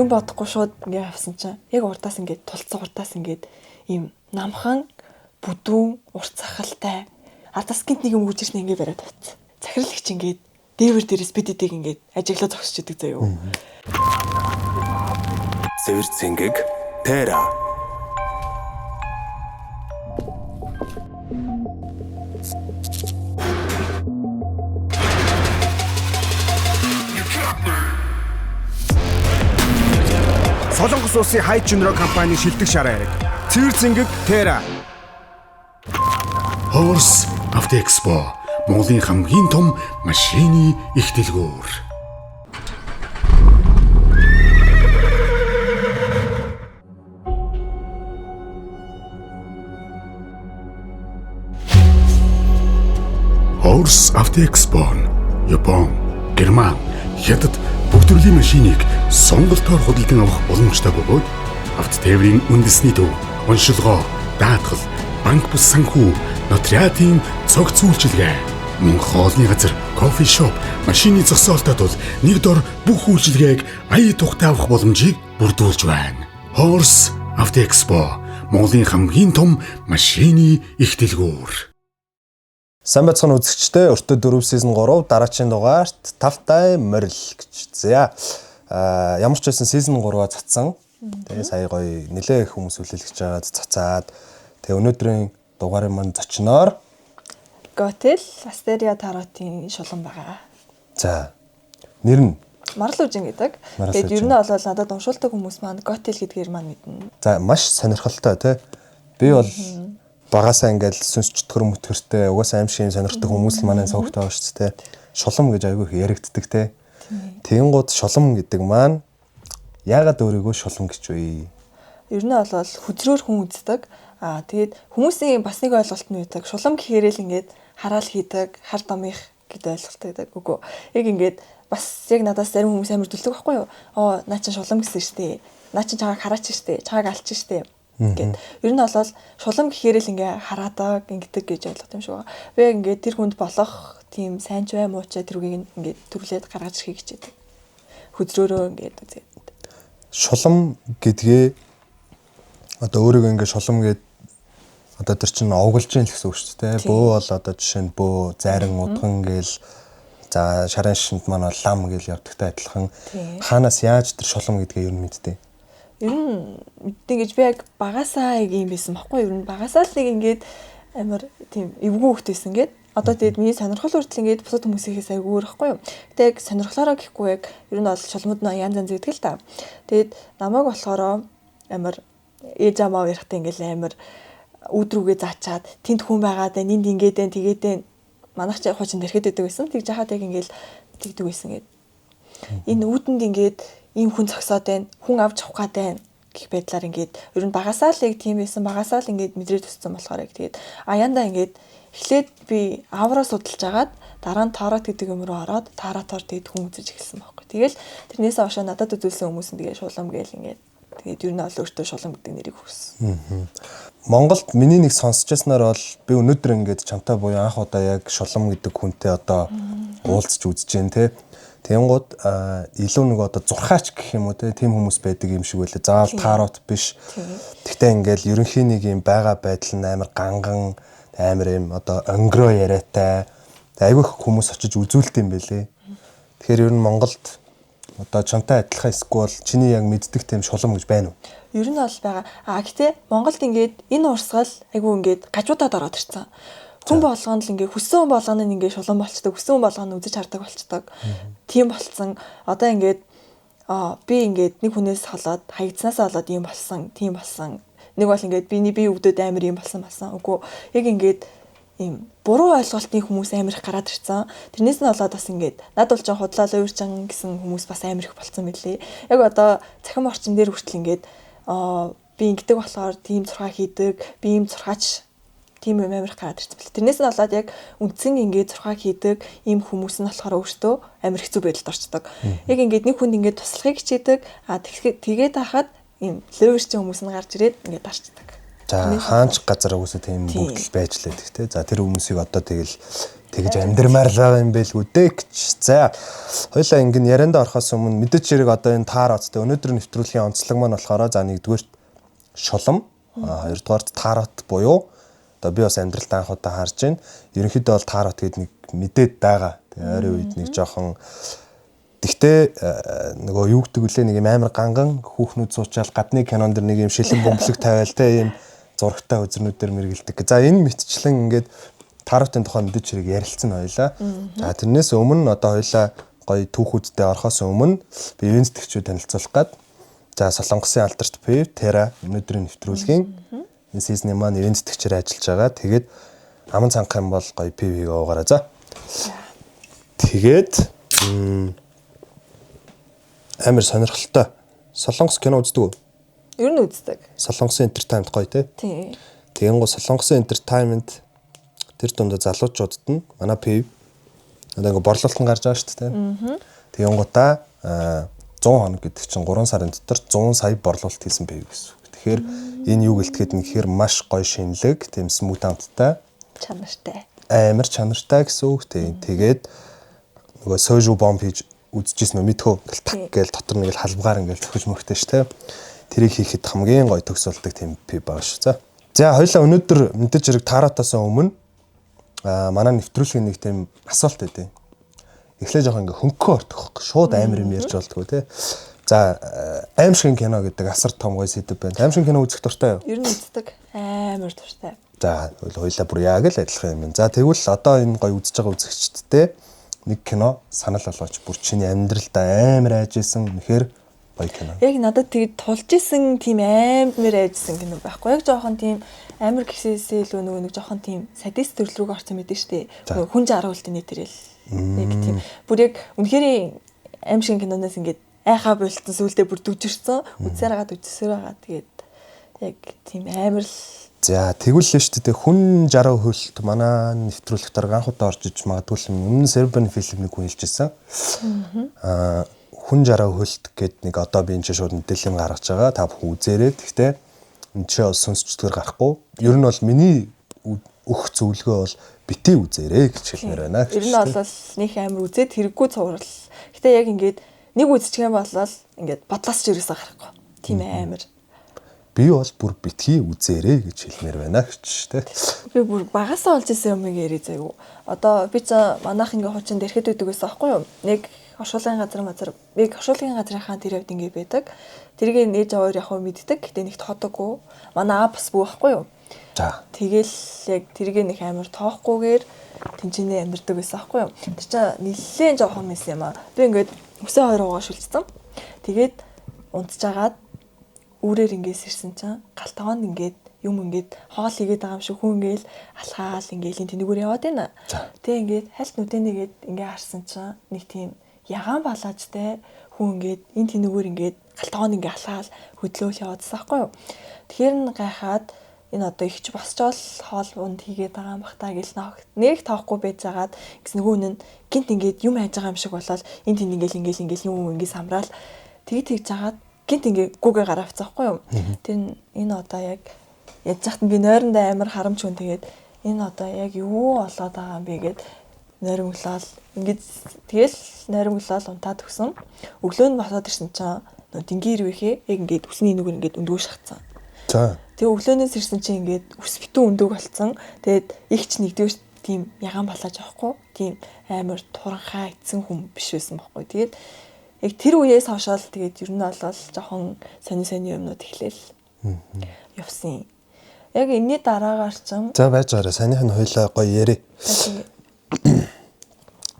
юм бодохгүй шууд ингээ авсан чинь яг урдаас ингээ тулцсан урдаас ингээ ийм намхан бүдүүн урт цахалтай ардаас гинт нэг юм өгч ирсэн ингээ бариад тавьчихсан. Захирлагч ингээ дээвэр дээрээс бидэдэг ингээ ажиглаа зогсож идэг заяа. Цэвэр цэнгэг Тера. Солонгос улсын хайч жинроо компани шилдэг шараа хэрэг. Цэвэр цэнгэг Тера. Horse Автоэкспо Монголын хамгийн том машины их дэлгүүр. Horse Автоэкспо Япон, Герман, Хятад бүх төрлийн машиныг сонголтоор худалдан авах боломжтой бөгөөд авто тээврийн үндэсний төв, уншилгоо, даатгал, банк бус санхүү, нотариатын цогц үйлчилгээ, мөнгө хоолны газар, кофе шоп, машины зогсоолтод бол нэг дор бүх үйлчилгээг ая тухтай авах боломжийг бүрдүүлж байна. Horse Автоэкспо Монголын хамгийн том машины их дэлгүүр. Сайн байцгаана үзэгчдээ, өртөө 4 season 3 дараагийн дугаарт тавтай морил гэж. За ямар ч байсан season 3-аа цацсан. Тэгээ сая гоё нэлээ их хүмүүс хүлээлгэж байгаад цацаад. Тэгээ өнөөдрийн дугаарын маань зочноор Готел Астерия Таротын шулан байгаа. За нэр нь Марл Үжин гэдэг. Тэгээд ер нь бол надад уншуулдаг хүмүүс маань Готел гэдгээр маань мэднэ. За маш сонирхолтой тий. Би бол багасаа ингээл сүнсчтгэр мөтгөртэй угаасаа аим шиг сонирхдаг хүмүүс л манай цогтой байгаа шүү дээ. Шулам гэж айгүй их яригддаг тий. Тэгэнгუთ шулам гэдэг маань яагаад өөрийгөө шулам гэж вэ? Ер нь бол хүзрөөр хүн үздэг. Тэгээд хүмүүсийн бас нэг ойлголт нь байдаг. Шулам гэхээрээ л ингээд хараал хийдэг, хар домих гэдэг ойлголт байдаг. Үгүй. Яг ингээд бас яг надаас зарим хүмүүс амар дүлдэг байхгүй юу? Наа чин шулам гэсэн штэ. Наа чин чагааг хараач штэ. Чагааг алч штэ. Гэт. Ер нь бол шулам гэхээрээ л ингээ хараадаг ингэдэг гэж ойлгох юм шиг байна. Би ингээ тэр хүнд болох тийм сайн ч бай муу ч тэрүүгийг ингээ төрлөөд гаргаж ирхий гэж байдаг. Хүзрөөрөө ингээ үзээд. Шулам гэдгээ одоо өөрийгөө ингээ шулам гэд одоо тэр чинь овголж ийн л гэсэн үг шүү дээ. Бөө бол одоо жишээ нь бөө, зайран, удган гээл за шарын шинт маань бол лам гээл явдагтай адилхан. Хаанаас яаж тэр шулам гэдгээ ер нь мэдтээ. Ер нь мэддэг гэж би яг багасаа яг юм байсан байхгүй юу? Ер нь багасаа л нэг ингээд амар тийм эвгүй хөхтэйсэн гээд одоо тэгээд миний сонирхол хүртэл ингээд бусад хүмүүсийнхээс айгүй өөрөхгүй юу? Гэтэ яг сонирхлоороо гэхгүй яг ер нь бол шулмууд нь янз янз гэдэг л та. Тэгээд намайг болохоор амар ээж амаа ярихтай ингээд амар өөдрүүгээ заачаад тэнд хүн байгаад энд ингээд тэгээд манайх ч хуучин дэрхэд байдаг байсан. Тэг жахаад яг ингээд тэгдэг байсан гээд. Энэ үүдэнд ингээд ийм хүн зогсоод байна, хүн авч явах гээд байна гэх байдлаар ингээд ер нь багасаа л яг тийм байсан, багасаа л ингээд мэдрээд өссөн болохоор яг тэгээд аяндаа ингээд эхлээд би авраа судалж агаад дараа нь таарат гэдэг юм руу ороод тааратоор тэгээд хүн үзэж эхэлсэн байхгүй. Тэгэл тэрнээс хойш надад үзүүлсэн хүмүүс нь тэгээд шулам гээл ингээд тэгээд ер нь ол өөртөө шулам гэдэг нэрийг өгсөн. Монголд миний нэг сонсч яснаар бол би өнөөдөр ингээд чамтай буюу анх удаа яг шулам гэдэг хүнтэй одоо уулзч үзэж जैन те. Тэнгууд илүү нэг одоо зурхаач гэх юм уу тийм хүмүүс байдаг юм шиг байлаа. Заавал таарот биш. Гэхдээ ингээл ерөнхийн нэг юм байгаа байдал нь амар ганган, амар юм одоо онгроо яриатай. Айгүй их хүмүүс очиж үзүүлдэг юм байлээ. Тэгэхээр ер нь Монголд одоо чамтай адилхан эсвэл чиний яг мэддэг тийм шулам гэж байна уу? Ер нь бол байгаа. Гэтээ Монголд ингээд энэ урсгал айгүй ингээд гажуудаад ороод ирсэн. Хүн болгонд л ингээ хүссэн хүн болгоно нь ингээ шулан болчдаг, хүссэн хүн болгоно үзэж хардаг болчдаг. Тийм болцсон. Одоо ингээд би ингээд нэг хүнээс холоод хаягдсаасаа болоод ийм болсон, тийм болсон. Нэг бол ингээд би өвдөд амар ийм болсон. Үгүй яг ингээд ийм буруу ойлголтын хүмүүс амар их гараад ирсэн. Тэрнээс нь болоод бас ингээд над бол ч худлаалаа уурчан гэсэн хүмүүс бас амар их болцсон мэлээ. Яг одоо цахим орчин дээр хүртэл ингээд би ингэдэг болохоор тийм зурхаа хийдэг, би ийм зурхаач тийм юм амар гараад ирсэн бэл. Тэрнээс нь болоод яг үндсэн ингээд зурхаа хийдэг ийм хүмүүс нь болохоор өөртөө амар хэцүү байдалд орчдөг. Яг ингээд нэг хүнд ингээд туслахыг хичээдэг. Тэгээд хахад ийм леверчин хүмүүс нь гарч ирээд ингээд дарчдаг. За хаанч газар угсаа тийм бүгдэл байж лээ гэх тээ. За тэр хүмүүсийг одоо тэгэл тэгж амьдрмаар л байгаа юм байлгүй дээ гэж. За хоёлаа ингэн ярианда орохоос өмнө мэдээч хэрэг одоо энэ таароттэй өнөөдөр нэвтрүүлгийн онцлог маань болохоор за нэгдүгээр шулам, хоёрдугаар таарот буюу одоо би бас амьдралдаа анх удаа харж байна. Ерөнхийдөө бол таарот гэдэг нэг мэдээд байгаа. Тэгээ ойрын үед нэг жоохон тэгтээ нөгөө юу гэдэг үлээ нэг юм амар ганган хүүхнүүд суучаал гадны кинонд дэр нэг юм шилэн бөмбөлөг тавиал те ийм зурагтай үзэрнүүдээр мэргэлдэг. За энэ мэтчлэн ингээд тааротын тухай мэдээж хэрэг ярилцсан хоёлаа. За тэрнээс өмнө одоо хоёлаа гоё түүхүүдтэй орохоос өмнө би ивент төгчүүд танилцуулах гээд за Солонгосын алдарт пив Тера өнөөдрийн нэвтрүүлгийн энэ сизны маань ивент төгчээр ажиллаж байгаа. Тэгээд аман цанх юм бол гоё пивийг уугаараа за. Тэгээд амар сонирхолтой. Солонгос кино үздэг үү? Ер нь үздэг. Солонгосын entertainment гоё тий. Тий. Тэгэн гоо Солонгосын entertainment тэр дунд залуучуудад нь манай пив одоо ингээ борлуулалтан гарч байгаа шүү дээ. Тэгэн гутаа 100 хоног гэдэг чинь 3 сарын дотор 100 сая борлуулалт хийсэн пив гэсэн. Тэгэхээр энэ юу гэлтгэхэд нэхэр маш гоё шинэлэг, тийм смут амттай, Чанартай. амар чанартай гэсэн үг тий. Тэгээд нөгөө сойжу бомб хийж үзчихсэн нөө мэдхөө гэл так гээл дотор нэг л халбгаар ингээл зөхөж мөхтэй ш тэ. Тэрийг хийхэд хамгийн гоё төгсөлдөг тийм пив байгаа шүү. За хоёлаа өнөөдөр мэдээж хэрэг тааратаас өмнө манай нэвтрүүлгийн нэг тийм асуулт байдیں۔ Эхлээ жоох ингээ хөнгөө ортох шууд амар юм ярьж болтгоо те. За аимшигын кино гэдэг асар том гоё сэдв байна. Аимшигын кино үзэх дуртай юу? Ер нь үздэг. Амар дуртай. За хоёлаа бүр яг л адилхан юм. За тэгвэл одоо энэ гоё үзэж байгаа үзэгчдтэй нэг кино санал болгооч. Бүр чиний амьдралдаа амар айжсэн үнэхээр гоё кино. Яг надад тэгээд тулж исэн тийм амар айжсэн кино байхгүй. Яг жоохон тийм амар гисээсээ илүү нөгөө нэг жоохон тийм садист төрөл рүү орсон мэдэн штэ. Хүн жаргуултын нэтэрэл. Яг тийм бүр яг үнэхээр аимшигын киноноос ингээд айхаа болтон сүулдэ бүр дүжирсэн. Үзсээр хагаад үзсээр байгаа. Тэгээд яг тийм амар л. За тэгвэл л шүү дээ хүн 60% манай нэвтрүүлэх дарга анх удаа орж иж магадгүй өмнө Сербын фильм нэг хүн хэлжсэн. Хүн 60% гэд нэг одоо би энэ ч шууд мэдээлэл гаргаж байгаа. Та бүхэн үзээрэй. Гэхдээ энэ ч сонсчдгээр гарахгүй. Ер нь бол миний өгөх зөвлөгөө бол битээ үзээрэй гэж хэлмээр байна. Ер нь бол нэг амар үзээд хэрэггүй цуврал. Гэтэ яг ингээд нэг үзчих юм бол ингээд бодлоос ч ерөөсөө гарахгүй. Тийм амар. Би бол бүр битгий үзээрэй гэж хэлмээр байна гэж тэ. Би бүр багасаа олж исэн юм ярий заяа. Одоо би ч манайх ингээ хучин дэрхэд өгдөг байсан аахгүй юу? Нэг оршуулгын газар яг оршуулгын газрынхаа тэр явд ингээ байдаг. Тэргээ нээж аваар яг мэддэг. Гэтэ нэг тоодоггүй. Манай бас бүү аахгүй юу? За. Тэгэл яг тэргээ нэг амар тоохгүйгээр тэнцэнэ амьддаг байсан аахгүй юу? Тэр чинь нэлээд жоохон мэс юм аа. Би ингээд өсөө хоёр угаа шүлцсэн. Тэгээд унтжгаад үрээр ингээс ирсэн чинь галтгоонд ингээд юм ингээд хоол хийгээд байгаа юм шиг хүн ингээд алхаал ингээд тэнэгүүр яваад байна. Тэ ингээд хальт нүдэнийгээд ингээд харсан чинь нэг тийм ягаан балаажтай хүн ингээд энэ тэнэгүүр ингээд галтгоонд ингээд алхаал хөдлөөл яваадсан байхгүй юу. Тэгэхээр н гайхаад энэ одоо их ч босчоол хоол унд хийгээд байгаа юм бах та гэл нэг тоохгүй байжгаад гэс нөгөө нь гинт ингээд юм хайж байгаа юм шиг болоод энэ тэн ингээд юм ингээд самраал тэгж жагаад гинт ингээ гүгээ гараавцаахгүй юу. Тэр энэ одоо яг яж захт би нойрондоо амар харамч хүн тэгээд энэ одоо яг юу болоод байгаа юм бэ гэд нойромглол ингээд тэгэл нойромглол унтаад өгсөн. Өглөө нь босоод ирсэн чинь дингийн ирвэхээ яг ингээд үсний нүгэр ингээд өндгөө шахацсан. За. Тэгээ өглөөнөөс ирсэн чинь ингээд үс битүү өндөг болцсон. Тэгээд ихч нэгдүгээр тийм ягаан болоож авахгүй. Тийм амар туранхаа эцсэн хүн биш байсан байхгүй. Тэгээд яг тэр үеэс хойшоол тэгээд ер нь бол жоохон сони юмнууд эхлээл явсан. Яг энэний дараагаар ч за байж байгаарай. Санийх нь хоёлаа гоё ярэ.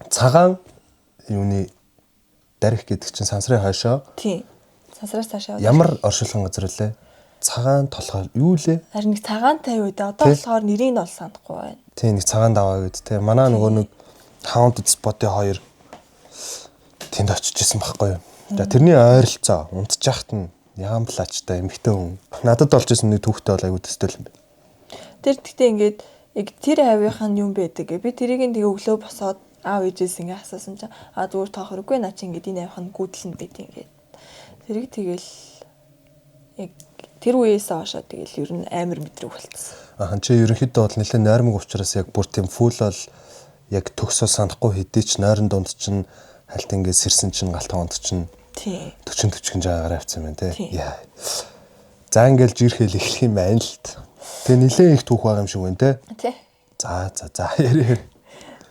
Цагаан юуны дарих гэдэг чинь сансрын хойшоо. Тийм. Сансраас цаашаа. Ямар оршуулгын газар лээ? Цагаан толгой юу лээ? Харин нэг цагаантай юу дээ. Одоо болохоор нэрийг нь бол санахгүй байна. Тийм нэг цагаан даваа гэдэг те. Манай нөгөө нэг Haunted Spot-ийн хоёр тэнд очиж исэн байхгүй юу. За тэрний ойролцоо унтчихт нь Ямблаачтай эмхтэн хүн. Надад болж исэн нэг түүхтэй бол аягүй төстэй юм байна. Тэр тэгтээ ингээд яг тэр авийнхаа юм байдаг. Би тэрийг тэгээ өглөө босоод аав ээжээс ингээ асуусан чинь зүгээр тоох хэрэггүй наа чи ингээд энэ авихын гүйдэл нь байт ингээд. Тэрийг тэгэл яг тэр үеэс хойшоо тэгэл ер нь амар мэдрэг болцсон. Чи ерөнхийдөө бол нэлээд нойрмог учраас яг бүр тийм фул бол яг төгсөө санахгүй хэдий ч нойрон дунд чинь хальт ингээд сэрсэн чинь галтгоонд чинь тий. 40 жаагаар авцсан байна те. Яа. За ингээл жирхэл эхлэх юм байна л т. Тэгээ нилээн их түүх байгаа юм шиг байна те. Тий. За ярэ.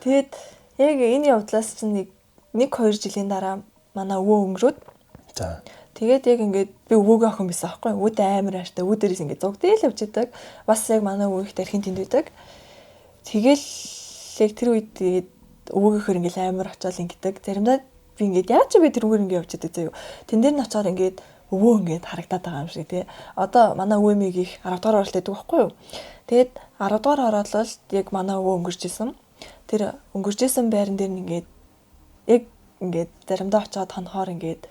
Тэгэд яг энэ явдлаас чинь нэг 2 жилийн дараа манай өвөө өнгөрөөд. За. Тэгээд яг ингээд би өвөөгөө охин байсан аахгүй. Өвөдөө амар ааштай. Өвөө дээрээс ингээд зогдъё л явж идэг. Бас яг манай өвөө их тархин тэнд байдаг. Тэгэл яг тэр үед тэгээд өвөөгөөр ингээд амар очиод ингээд заримдаа би ингээд яаж би тэр өвөөр ингээд явж идэг заяа. Тэн дээр нь очиод ингээд өвөө ингээд харагдаад байгаа юм шиг тий. Одоо манай өвөө миг их 10 дугаар оролт байдаг байхгүй юу? Тэгээд 10 дугаар ороод л яг манай өвөө өнгөрч исэн. Тэр өнгөрч исэн байран дээр нь ингээд яг ингээд заримдаа очиод хонхоор ингээд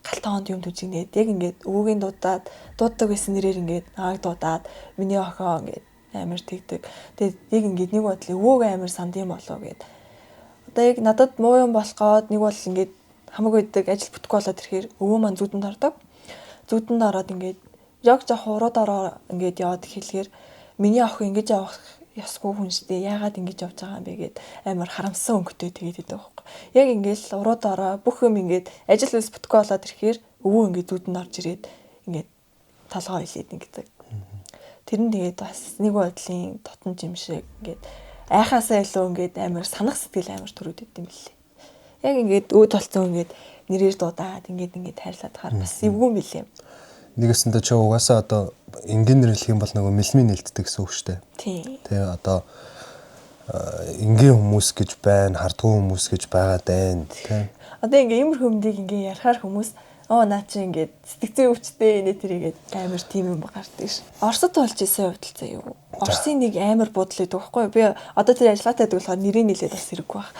галтаанд юм түжигнээд яг ингээд өвөгийн дууддаг байсан нэрээр ингээд ааг дуудаад миний охин ингээд амар тэгдэг. Тэгээд яг ингээд нэг бодлоо өвөөгөө амар санд юм болоо гэд. Одоо яг надад муу юм болоход нэг бол ингээд хамаагүй байдаг ажил бүтэхгүй болоод ирэхээр өвөө маань зүудэнд ордог. Зүудэнд ороод ингээд яг жоох урууд ороо ингээд яваад хэлэхээр миний охин ингэж явах ясгүй хүн шүү дээ. Яагаад ингэж явж байгаа юм бэ гэд амар харамссан өнгөтэй тэгээд идэв байхгүй. Яг ингээл урууд ороо бүх юм ингээд ажил үйлс бүтэхгүй болоод ирэхээр өвөө ингээд зүудэнд орж ирээд ингээд толгоо илээд ингээд. Тэр нь тэгээд бас нэг бодлын дотн юм шиг ингээд айхаасаа илүү ингээд амар санах сэтгэл амар төрөөд идэв юм билээ. Яг ингээд өөд толцсон ингээд нэрээр дуудаад ингээд хайрлаад хаар бас эвгүй юм билээ. Нэгэсэндээ чи угаасаа одоо энгийнээр хэлэх юм бол нөгөө мэлмийн нэлтдэг гэсэн үг шүү дээ. Тийм. Тэгээ одоо энгийн хүмүүс гэж байна, хардгуу хүмүүс гэж байгаа дайн тийм. Одоо ингээ иймэр хүмүүдийг ингээ ярахаар хүмүүс наа чи ингээд сэтгцэн өвчтэй нэ тэрийгээд амар тийм юм гардаг ш. Оросд болж исэн хувьд заа юу. Оросын нэг амар бодол өгдөг байхгүй юу? Би одоо тэр ажиллагаатай байдаг болохоор нэрийг нэлээд бас хэрэггүй байх.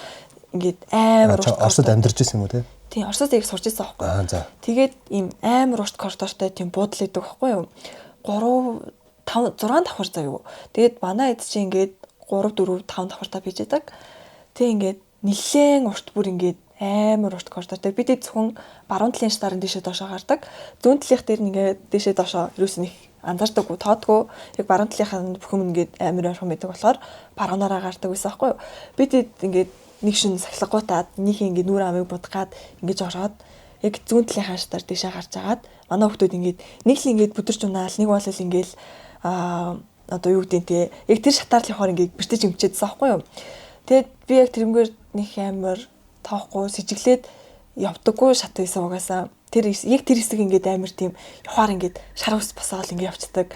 Ингээд амар Оросд амьдарч исэн юм уу те? Тийм, Оросд яг сурч исэн байхгүй юу? За. Тэгээд ийм амар урт коридортой тийм бодол өгдөг байхгүй юу? 3 5 6 давхар заа юу. Тэгээд манай эд чи ингээд 3 4 5 давхартаа бийж байдаг. Тэг ингээд нэлээд урт бүр ингээд амар урт коридортой. Бид зөвхөн баруун талын шатарын дэшээ доошоо гардаг. Зүүн талынх дээр ингээд дэшээ доошоо ерөөс нь анзаардаггүй, тоодгүй. Яг баруун талынхаа бүх юм ингээд амар ойрхон байдаг болохоор баруунаараа гардаг байсан байхгүй юу? Бид ингээд нэг шин сахилгуутаад нөхий ингээд нүрэ амыг будгаад ингэж ороод яг зүүн талынхаа шатаар дэшээ гарч агаад манай хүмүүс ингээд нэг л ингээд бүдэрч унаал, нэг бол ингээд одоо юу гэдэг те яг тэр шатаар л явахаар ингээд бэртэж өмчээдсэн байхгүй юу? Тэгээд би яг тэрнгээр нэг амар тоохгүй сэжиглээд явдаггүй шат байсан угаасаа. Тэр яг тэр хэсэг ингээд амар тийм явахаар ингээд шар ус босоол ингээд явцдаг.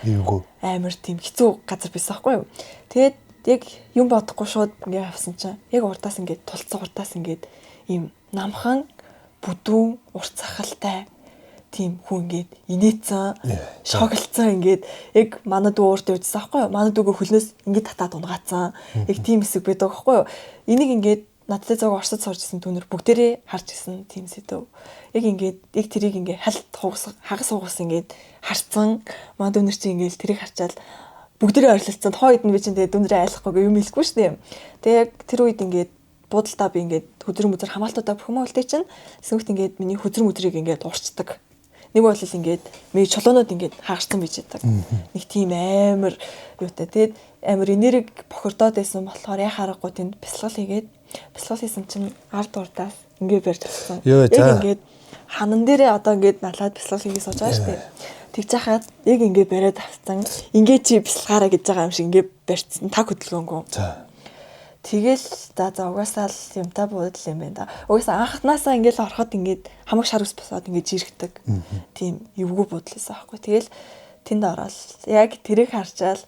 Амар тийм хэцүү газар байсан байхгүй юу? Тэгээд яг юм бодохгүй шууд ингээд авсан чинь яг урдаас ингээд тулцсан урдаас ингээд ийм намхан бүдүүн урт сахалтай тийм хүн ингээд инээцэн шоглцсан ингээд яг манай дүү уурт явжсан байхгүй юу? Манай дүүгөө хөлнөөс ингээд татаад унгаацсан. Яг тийм хэсэг байдаг байхгүй юу? Энийг ингээд надтай зог Оросд сурж исэн түүнэр бүгдээрээ харж исэн тийм сэдв. Яг ингээд яг тэрийг ингээд халт хагас угаас ингээд харцсан. Манай дүүнэр чи ингээд тэрийг харчаал бүгдээрээ ойрлолцсон. Тоо хэд нь би чинь тэгээ дүүнэрээ айлахгүй юм хэлэхгүй шүү дээ. Тэгээ яг тэр үед ингээд буудалтаа би ингээд хөзөр мүзэр хамаалтуудаа бүх юм үлдээ чинь эсвэгт ингээд миний хөзөр мүзрийг ингээд урчдаг. Нэг бол ингээд миний чулуунууд ингээд хаагцсан байж байдаг. Нэг тийм амар юутай. Тэгээд амар энерги бохирдоод байсан болохоор яхаарахгүй тэнд бясалгал хийгээд бясалгал хийсэн чинь ард урдаас ингээд барьж авсан. Яг ингээд ханан дээрээ одоо ингээд налаад бясалгал хийгээ сууж байгаа шүү дээ. Тэгж хахад яг ингээд бариад авсан. Ингээд чи бясалгаараа гэж байгаа юм шиг ингээд барьцсан. Таг хөдөлгөөнгөө. Тэгэл за угаасаа л юмтай буудал юм байна да. Угаасаа анхнаасаа ингээд ороход ингээд хамаг шар ус босоод ингээд жиргдэг. Тийм эвгүй буудлаасаа аахгүй. Тэгэл тэнд ороод яг тэрийг харчаал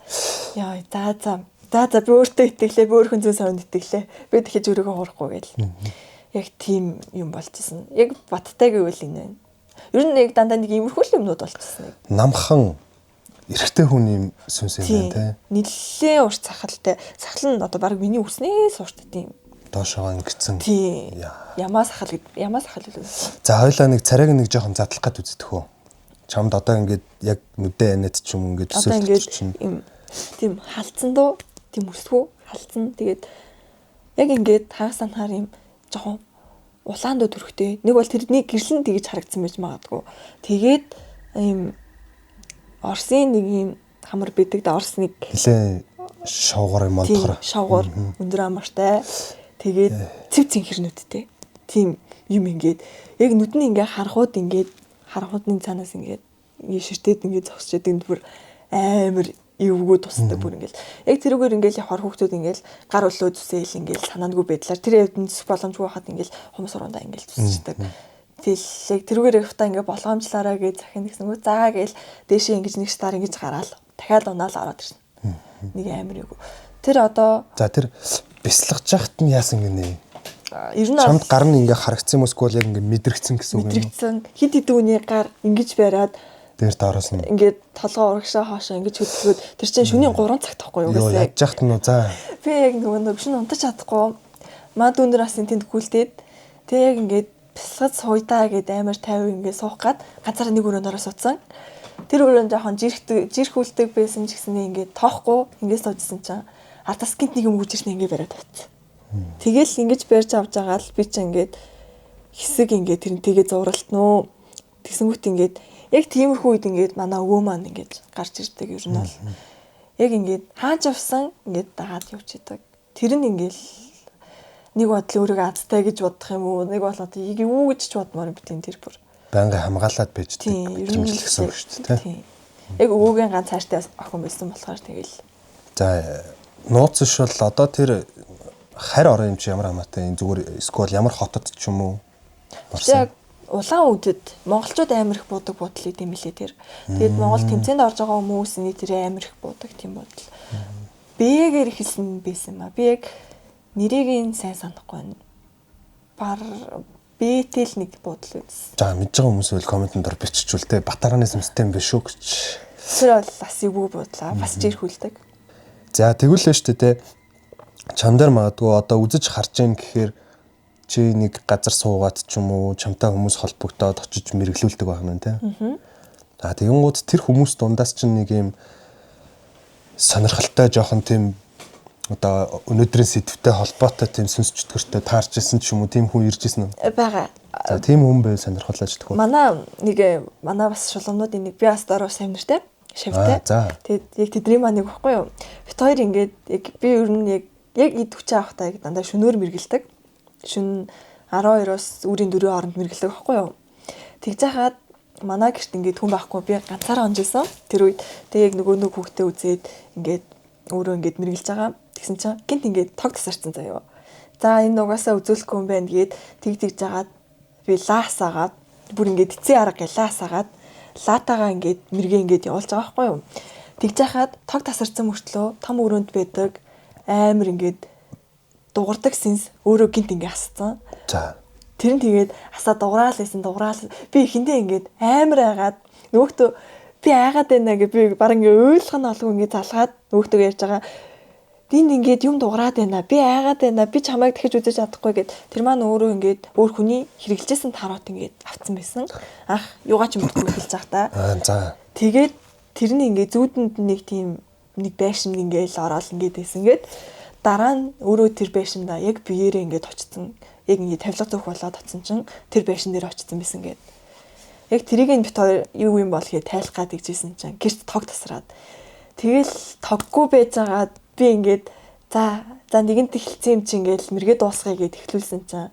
яа за би өөртөө итгэлээ, би өөр хүн зүүн савнд итгэлээ. Би дахиж өөрийгөө хурахгүй гэл. Яг тийм юм болчихсон. Яг баттай гэвэл энэ. Ер нь яг дандаа нэг иймэрхүү юмнууд болчихсон. Намхан эрэгтэй хүний сүнс юм байна те. Нэлээ урт сахалтай. Сахал нь одоо баг миний үснээс урт тийм. Доошоо ингэсэн. Тийм. Ямаа сахал үү. За хоёлаа нэг царайг нэг жоохон задлах гээд үздэг хөө. Чамд одоо ингээд яг нүдэ анаад ч юм ингээд төсөөлж чинь. Тийм халдсан дөө, тийм өсвөө халдсан. Тэгээд яг ингээд хагас анхаар юм жоохон улаан дөө төрхтэй. Нэг бол тэрний гэрлэн тэгж харагдсан байж магадгүй. Тэгээд ийм Оросын нэг юм хамар бидэг да Орос нэг нэлээ шавгар юм олдохоор. Шавгар өндөр амартай. Тэгээд цэв цэнхэрнүүдтэй. Тийм юм ингээд яг нүдний ингээ харахуудны цаанаас ингээд ширтээд ингээд зогсчод энэ бүр амар эвгүү тусдаг бүр ингээл яг тэрүүгээр ингээл хор хүүхдүүд ингээл гар өлөө зүсээл ингээл санаандгүй байдлаар тэр хэвдэн зүсэх боломжгүй хахад ингээл хүмүүс орондоо ингээл зүсчихдэг. Тэгэл яг тэрүүгээр ихтаа ингээ болгоомжлаараа гэж захин нэгсэнгүү заа гээл дээшээ ингэж нэг стар ингэж гараал дахиад унаал ороод ирсэн. Нэг амар эвгүй. Тэр одоо За тэр бяцлагж яхад нь яасан гинэ. Ер нь Чамд гар нь ингээ харагдсан юм эсвэл яг ингээ мэдрэгцэн гэсэн үг юм. мэдрэгдсэн хит хитүүний гар ингэж бариад Дээр дороос нь. ингээд толгоо урагшаа хоошоо ингэж хөдөлгөөд тэр чинь шөнийн 3 цагт тахгүй юу Йоо гэсэн. яаж яхад нь уу за. Би яг нөгөө шөнө унтаж чадахгүй мад өндөр асын тэнд гүйлдээд тэг яг ингээд бясалгад сууйдаа гэд амар 50 ингээд суух гад ганцаараа нэг өрөөнөөрөө суудсан. Тэр өрөөнд жоохон жирхүүлдэг байсан ч гэсэний ингээд тоохгүй ингээд суужсэн чинь ардас гинт нэг юм үгж ирсэн ингээд бариад тавьчихсан. Тэгэл ингэж барьж авч байгаа л би чинь ингээд хэсэг ингээд тэр нь тэгээ зуралтнөө. Тэгсэнгүүт ингээд яг тиймэрхүү үед ингээд манай өвөө маань ингээд гарч ирдэг ер нь бол яг ингээд хааж авсан ингээд дагаад явж идэг. Тэр нь ингээд нэг бодлоо өөрийгөө азтай гэж бодох юм уу? Нэг бол одоо яг юу гэж ч бодмоор битэн тэр бүр. Байнга хамгаалаад байждаг. Тийм, ер нь Хэмжлэх гэсэн үг шүү дээ. тийм. Яг өвөөгийн ганц цааштай охин байсан болохоор тэгэл. За нууц ш бол одоо тэр харь орон юм чи ямар хамаатай энэ зүгээр эсвэл ямар хотод ч юм уу Яг улаан үдэд монголчууд амар их буудаг бодол идэм билээ тэр. Тэгээд Монгол тэмцээнд орж байгаа хүмүүсний тэр амар их буудаг тийм бодол. Бэгээр ихэлсэн байсан маа. Би яг нэрийг нь сайн санахгүй байна. Бар бэтэл нэг бодол үзсэн. За мэдж байгаа хүмүүс бол комментэн дор биччихвэл те батаранизм систем биш үү гэж. Тэр бол бас эвгүй бодлаа. Бас жирхүүлдэг. За тэгвэл л шүү дээ те. Чам дээр магадгүй одоо үзэж харж гэн гэхээр чи нэг газар суугаад ч юм уу чамтай хүмүүс холбогдоод очиж мэрэглүүлдэг байх нь те. За тэгэнгүүт тэр хүмүүс дундаас чинь нэг юм сонирхолтой жоохон тийм одоо өнөөдрийн сэдвтэй холбоотой тийм сүнс чөтгөртэй таарч ирсэн ч юм уу тийм хүн ирж ирсэн үү? Бага. За тийм хүн байв сонирхолтой ч тэгвэл. Манай бас шулуунуудын нэг би бас дөрөв саймнартай шавтай. Тэгээд яг тэдний маань нэг баггүй юу. Бит хоёр ингээд яг би ер нь яг ид хүчээ авахтаа яг дандаа шөнөөр мэргэлдэг. Шүн 12-оос үрийн 4 хооронд мэргэлдэг баггүй юу. Тэгж хаад манай гэрт ингээд хүн байхгүй би ганцаараа онжсэн. Тэр үед тэг яг нөгөө хүүхдээ үзээд ингээд өөрөө ингээд мэргэлж байгаа. Тэгсэн чинь гинт ингээд тог тасарсан заяа. За энэ угаасаа үзүүлэхгүй юм байна гээд тэгж жагаад би лаасаагаад бүр ингээд эцсийн арга гэлаасаагаад лаатагаа ингээд мэргээ ингээд явуулж байгаа байхгүй юу. Тэгж хаад тог тасарсан мөртлөө том өрөөнд байдаг амар ингээд дуурдаг сэнс өөрөө гинт ингээд асцсан. За тэр нь тэгээд асаа дуграал би ихэндээ ингээд амар айгаад нөгөөтөө би айгаад байна гэж би баг ингээд ойлгох нь олгүй ингээд залгаад нөгөөтөө ярьж байгаа. Динд ингээд юм дуграад байна. Би айгаад байна. Би чамайг дахиж үзэж чадахгүй гэд тэр маань өөрөө ингээд өөр хүний хэрэгжилжсэн тароот ингээд авцсан байсан. Ах юугаа ч мэдгүй хэлж байгаа та. За Тэгээд тэрний ингээд зүүдэнд нэг тийм нэг байшин ингээд ороод ингээд байсан. Ингээд дараа нь өөрөө тэр байшинда яг биеэрээ ингээд очсон. Яг ингээд тавилга зөөх болоод очсон чинь тэр байшин дээр очсон байсан гээд. Яг тэрийг нь бит хоёр юу юм бол гээд тайлах гад гэжсэн чинь гэрт тог тасраад. Тэгэл тоггүй байжгаад би ингээд за нэгэнт эхэлсэн юм чи ингээд мэргээ дуусгая гэд эхлүүлсэн чинь